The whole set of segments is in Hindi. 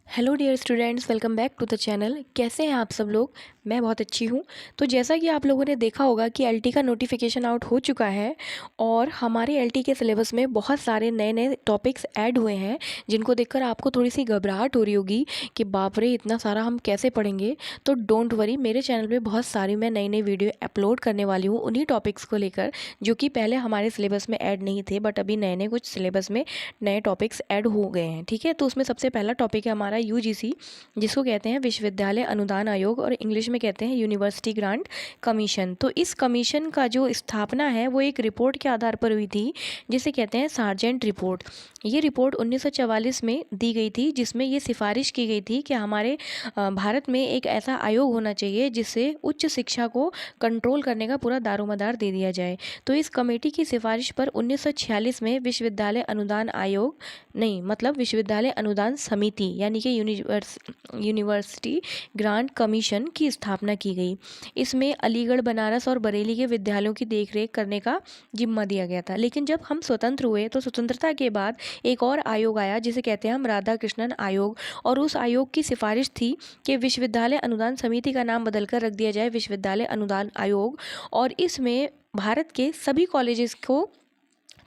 Hello dear students, welcome back to the channel. कैसे हैं आप सब लोग? मैं बहुत अच्छी हूँ। तो जैसा कि आप लोगों ने देखा होगा कि एलटी का नोटिफिकेशन आउट हो चुका है और हमारे एलटी के सिलेबस में बहुत सारे नए नए टॉपिक्स ऐड हुए हैं, जिनको देखकर आपको थोड़ी सी घबराहट हो रही होगी कि बाप रे इतना सारा हम कैसे पढ़ेंगे। तो डोंट वरी, मेरे चैनल पे बहुत सारी मैं नई नई वीडियो अपलोड करने वाली हूँ उन्हीं टॉपिक्स को लेकर, जो कि पहले हमारे सिलेबस में ऐड नहीं थे, बट अभी नए नए कुछ सिलेबस में नए टॉपिक्स ऐड हो गए हैं। ठीक है, तो उसमें सबसे पहला टॉपिक है हमारा यूजीसी, जिसको कहते हैं विश्वविद्यालय अनुदान आयोग, और इंग्लिश में कहते हैं यूनिवर्सिटी ग्रांट कमीशन। तो इस कमीशन का जो स्थापना है वो एक रिपोर्ट के आधार पर हुई थी, जिसे कहते हैं सार्जेंट रिपोर्ट। ये रिपोर्ट 1944 में दी गई थी, जिसमें ये सिफारिश की गई थी कि हमारे भारत में एक ऐसा आयोग होना चाहिए जिससे उच्च शिक्षा को कंट्रोल करने का पूरा दारोमदार दे दिया जाए। तो इस कमेटी की सिफारिश पर 1946 में विश्वविद्यालय अनुदान आयोग, नहीं मतलब विश्वविद्यालय अनुदान समिति यानी कि यूनिवर्सिटी ग्रांट कमीशन की स्थापना की गई। इसमें अलीगढ़, बनारस और बरेली के विद्यालयों की देखरेख करने का जिम्मा दिया गया था। लेकिन जब हम स्वतंत्र हुए तो स्वतंत्रता के बाद एक और आयोग आया, जिसे कहते हैं हम राधा कृष्णन आयोग, और उस आयोग की सिफारिश थी कि विश्वविद्यालय अनुदान समिति का नाम बदलकर रख दिया जाए विश्वविद्यालय अनुदान आयोग, और इसमें भारत के सभी कॉलेजेस को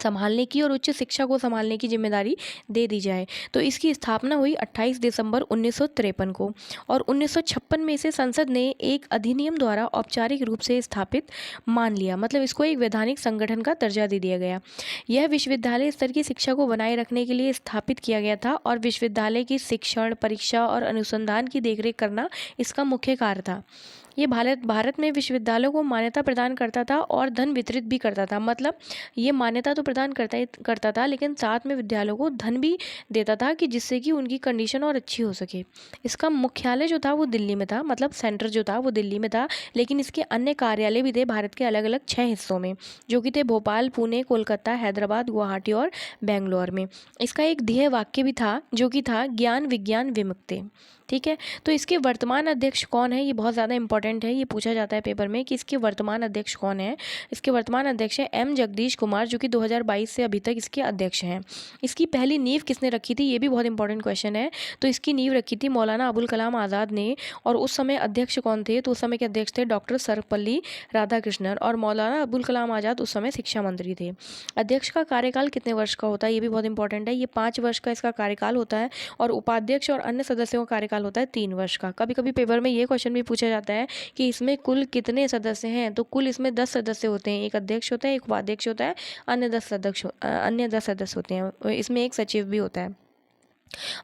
संभालने की और उच्च शिक्षा को संभालने की जिम्मेदारी दे दी जाए। तो इसकी स्थापना हुई 28 दिसंबर 1953 को, और 1956 में इसे संसद ने एक अधिनियम द्वारा औपचारिक रूप से स्थापित मान लिया, मतलब इसको एक वैधानिक संगठन का दर्जा दे दिया गया। यह विश्वविद्यालय स्तर की शिक्षा को बनाए रखने के लिए स्थापित किया गया था, और विश्वविद्यालय की शिक्षण, परीक्षा और अनुसंधान की देखरेख करना इसका मुख्य कार्य था। ये भारत में विश्वविद्यालयों को मान्यता प्रदान करता था और धन वितरित भी करता था। मतलब ये मान्यता तो प्रदान करता था, लेकिन साथ में विद्यालयों को धन भी देता था कि जिससे कि उनकी कंडीशन और अच्छी हो सके। इसका मुख्यालय जो था वो दिल्ली में था, मतलब सेंटर जो था वो दिल्ली में था, लेकिन इसके अन्य कार्यालय भी थे भारत के अलग अलग 6 हिस्सों में, जो कि थे भोपाल, पुणे, कोलकाता, हैदराबाद, गुवाहाटी और बेंगलोर में। इसका एक ध्येय वाक्य भी था, जो कि था ज्ञान विज्ञान विमुक्ति। ठीक है, तो इसके वर्तमान अध्यक्ष कौन है, ये बहुत ज़्यादा इंपॉर्टेंट है, ये पूछा जाता है पेपर में कि इसके वर्तमान अध्यक्ष कौन है। इसके वर्तमान अध्यक्ष है एम जगदीश कुमार, जो कि 2022 से अभी तक इसके अध्यक्ष हैं। इसकी पहली नींव किसने रखी थी, ये भी बहुत इंपॉर्टेंट क्वेश्चन है। तो इसकी नींव रखी थी मौलाना अबुल कलाम आज़ाद ने, और उस समय अध्यक्ष कौन थे, तो उस समय के अध्यक्ष थे डॉक्टर सर्वपल्ली राधाकृष्णन, और मौलाना अबुल कलाम आज़ाद उस समय शिक्षा मंत्री थे। अध्यक्ष का कार्यकाल कितने वर्ष का होता है, ये भी बहुत इंपॉर्टेंट है। ये 5 वर्ष का इसका कार्यकाल होता है, और उपाध्यक्ष और अन्य सदस्यों का कार्यकाल होता है 3 वर्ष का। कभी कभी पेपर में ये क्वेश्चन भी पूछा जाता है कि इसमें कुल कितने सदस्य हैं, तो कुल इसमें 10 सदस्य होते हैं। एक अध्यक्ष होता है, एक उपाध्यक्ष होता है, अन्य 10 सदस्य होते हैं। इसमें एक सचिव भी होता है।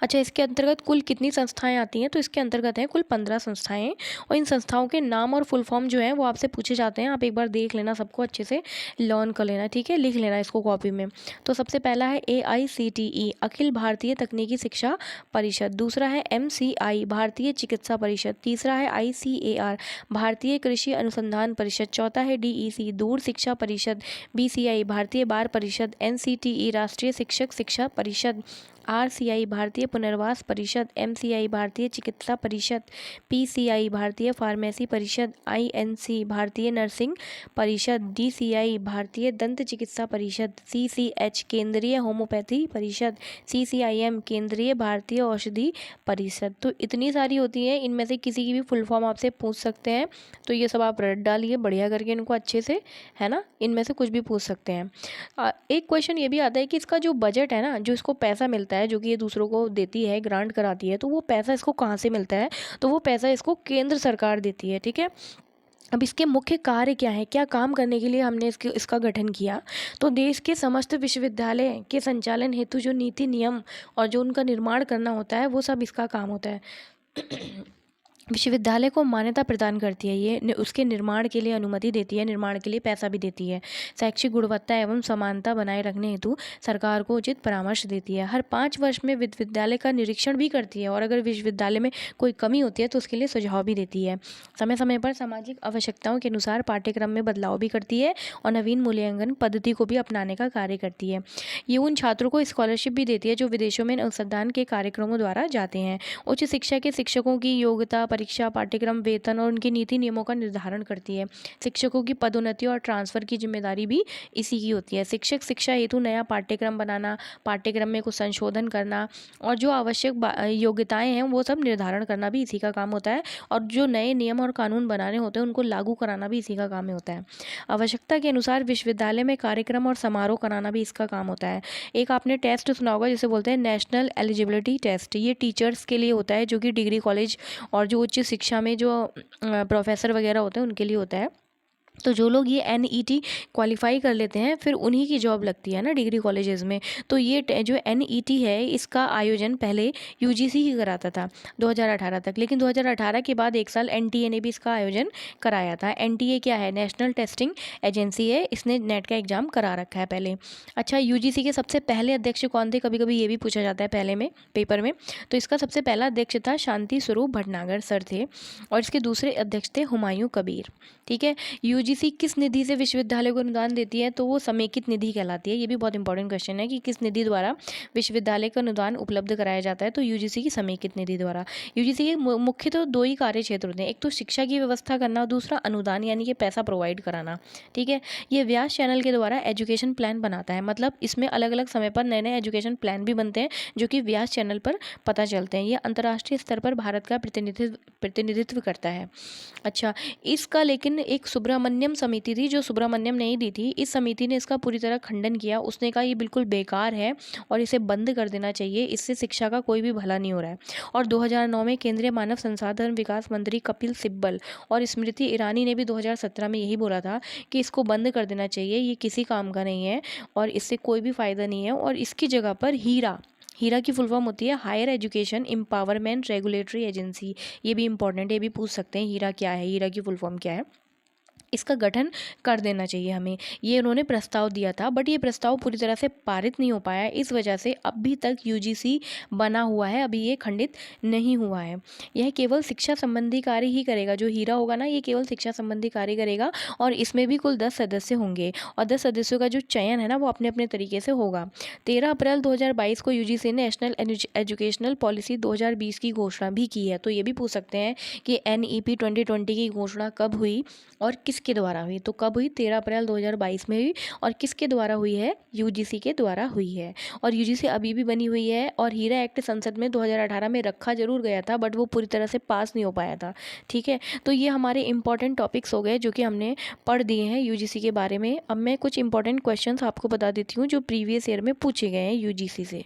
अच्छा, इसके अंतर्गत कुल कितनी संस्थाएं आती हैं, तो इसके अंतर्गत हैं कुल 15 संस्थाएं, और इन संस्थाओं के नाम और फुल फॉर्म जो है वो आपसे पूछे जाते हैं। आप एक बार देख लेना, सबको अच्छे से लर्न कर लेना, ठीक है, लिख लेना इसको कॉपी में। तो सबसे पहला है AICTE, अखिल भारतीय तकनीकी शिक्षा परिषद। दूसरा है MCI, भारतीय चिकित्सा परिषद। तीसरा है ICAR, भारतीय कृषि अनुसंधान परिषद। चौथा है DEC, दूर शिक्षा परिषद। BCI, भारतीय बार परिषद। NCTE, राष्ट्रीय शिक्षक शिक्षा परिषद। RCI, भारतीय पुनर्वास परिषद। MCI, भारतीय चिकित्सा परिषद। PCI, भारतीय फार्मेसी परिषद। INC, भारतीय नर्सिंग परिषद। DCI, भारतीय दंत चिकित्सा परिषद। CCH, केंद्रीय होम्योपैथी परिषद। CCIM, केंद्रीय भारतीय औषधि परिषद। तो इतनी सारी होती हैं, इनमें से किसी की भी फुल फॉर्म आपसे पूछ सकते हैं, तो ये सब आप रट डालिए बढ़िया करके इनको अच्छे से, है ना, इनमें से कुछ भी पूछ सकते हैं। एक क्वेश्चन ये भी आता है कि इसका जो बजट है ना, जो इसको पैसा मिलता है, जो कि ये दूसरों को देती है, ग्रांट कराती है, तो वो पैसा इसको कहाँ से मिलता है, तो वो पैसा इसको केंद्र सरकार देती है। ठीक है, अब इसके मुख्य कार्य क्या है, क्या काम करने के लिए हमने इसका गठन किया, तो देश के समस्त विश्वविद्यालय के संचालन हेतु जो नीति नियम और जो उनका निर्माण करना होता है, वो सब इसका काम होता है। विश्वविद्यालय को मान्यता प्रदान करती है, ये उसके निर्माण के लिए अनुमति देती है, निर्माण के लिए पैसा भी देती है। शैक्षिक गुणवत्ता एवं समानता बनाए रखने हेतु सरकार को उचित परामर्श देती है। हर 5 वर्ष में विश्वविद्यालय का निरीक्षण भी करती है, और अगर विश्वविद्यालय में कोई कमी होती है तो उसके लिए सुझाव भी देती है। समय समय पर सामाजिक आवश्यकताओं के अनुसार पाठ्यक्रम में बदलाव भी करती है, और नवीन मूल्यांकन पद्धति को भी अपनाने का कार्य करती है। ये उन छात्रों को स्कॉलरशिप भी देती है जो विदेशों में अनुसंधान के कार्यक्रमों द्वारा जाते हैं। उच्च शिक्षा के शिक्षकों की योग्यता, परीक्षा, पाठ्यक्रम, वेतन और उनकी नीति नियमों का निर्धारण करती है। शिक्षकों की पदोन्नति और ट्रांसफ़र की जिम्मेदारी भी इसी की होती है। शिक्षक शिक्षा हेतु नया पाठ्यक्रम बनाना, पाठ्यक्रम में कुछ संशोधन करना और जो आवश्यक योग्यताएं हैं वो सब निर्धारण करना भी इसी का काम होता है। और जो नए नियम और कानून बनाने होते हैं उनको लागू कराना भी इसी का काम होता है। आवश्यकता के अनुसार विश्वविद्यालय में कार्यक्रम और समारोह कराना भी इसका काम होता है। एक आपने टेस्ट सुना होगा जिसे बोलते हैं नेशनल एलिजिबिलिटी टेस्ट। ये टीचर्स के लिए होता है, जो कि डिग्री कॉलेज और जो उच्च शिक्षा में जो प्रोफेसर वगैरह होते हैं उनके लिए होता है। तो जो लोग ये NET क्वालिफाई कर लेते हैं फिर उन्हीं की जॉब लगती है ना डिग्री कॉलेजेस में। तो ये जो NET है इसका आयोजन पहले UGC ही कराता था 2018 तक, लेकिन 2018 के बाद एक साल NTA ने भी इसका आयोजन कराया था। NTA क्या है? नेशनल टेस्टिंग एजेंसी है, इसने नेट का एग्ज़ाम करा रखा है पहले। अच्छा, UGC के सबसे पहले अध्यक्ष कौन थे? कभी कभी ये भी पूछा जाता है पहले में पेपर में। तो इसका सबसे पहला अध्यक्ष था शांति स्वरूप भटनागर सर थे, और इसके दूसरे अध्यक्ष थे हुमायूं कबीर। ठीक है। UGC किस निधि से विश्वविद्यालय को अनुदान देती है? तो वो समेकित निधि कहलाती है। ये भी बहुत इंपॉर्टेंट क्वेश्चन है कि किस निधि द्वारा विश्वविद्यालय का अनुदान उपलब्ध कराया जाता है। तो UGC की समेकित निधि द्वारा। UGC के मुख्य तो दो ही कार्य क्षेत्र होते हैं, एक तो शिक्षा की व्यवस्था करना और दूसरा अनुदान यानी कि पैसा प्रोवाइड कराना। ठीक है। ये व्यास चैनल के द्वारा एजुकेशन प्लान बनाता है, मतलब इसमें अलग अलग समय पर नए नए एजुकेशन प्लान भी बनते हैं जो कि व्यास चैनल पर पता चलते हैं। ये अंतर्राष्ट्रीय स्तर पर भारत का प्रतिनिधित्व करता है। अच्छा, इसका लेकिन एक सुब्रमण्यम समिति थी जो सुब्रमण्यम ने ही दी थी। इस समिति ने इसका पूरी तरह खंडन किया। उसने कहा ये बिल्कुल बेकार है और इसे बंद कर देना चाहिए, इससे शिक्षा का कोई भी भला नहीं हो रहा है। और 2009 में केंद्रीय मानव संसाधन विकास मंत्री कपिल सिब्बल और स्मृति ईरानी ने भी 2017 में यही बोला था कि इसको बंद कर देना चाहिए, ये किसी काम का नहीं है और इससे कोई भी फ़ायदा नहीं है। और इसकी जगह पर हीरा की फुल फॉर्म होती है higher education empowerment regulatory agency. ये भी इंपॉर्टेंट है, ये भी पूछ सकते हैं हीरा क्या है, हीरा की फुल फॉर्म क्या है। इसका गठन कर देना चाहिए हमें, ये उन्होंने प्रस्ताव दिया था, बट ये प्रस्ताव पूरी तरह से पारित नहीं हो पाया। इस वजह से अभी तक UGC बना हुआ है, अभी ये खंडित नहीं हुआ है। यह केवल शिक्षा संबंधी कार्य ही करेगा। जो हीरा होगा ना, ये केवल शिक्षा संबंधी कार्य करेगा और इसमें भी कुल 10 सदस्य होंगे और 10 सदस्यों का जो चयन है ना वो अपने अपने तरीके से होगा। 13 अप्रैल 2022 को UGC ने नेशनल एजुकेशनल पॉलिसी 2020 की घोषणा भी की है। तो ये भी पूछ सकते हैं कि NEP 2020 की घोषणा कब हुई और किसके द्वारा हुई? तो कब हुई? 13 अप्रैल 2022 में हुई। और किसके द्वारा हुई है? UGC के द्वारा हुई है। और UGC अभी भी बनी हुई है। और हीरा एक्ट संसद में 2018 में रखा जरूर गया था, बट वो पूरी तरह से पास नहीं हो पाया था। ठीक है। तो ये हमारे इंपॉर्टेंट टॉपिक्स हो गए जो कि हमने पढ़ दिए हैं UGC के बारे में। अब मैं कुछ इंपॉर्टेंट क्वेश्चन आपको बता देती हूँ जो प्रीवियस ईयर में पूछे गए हैं UGC से।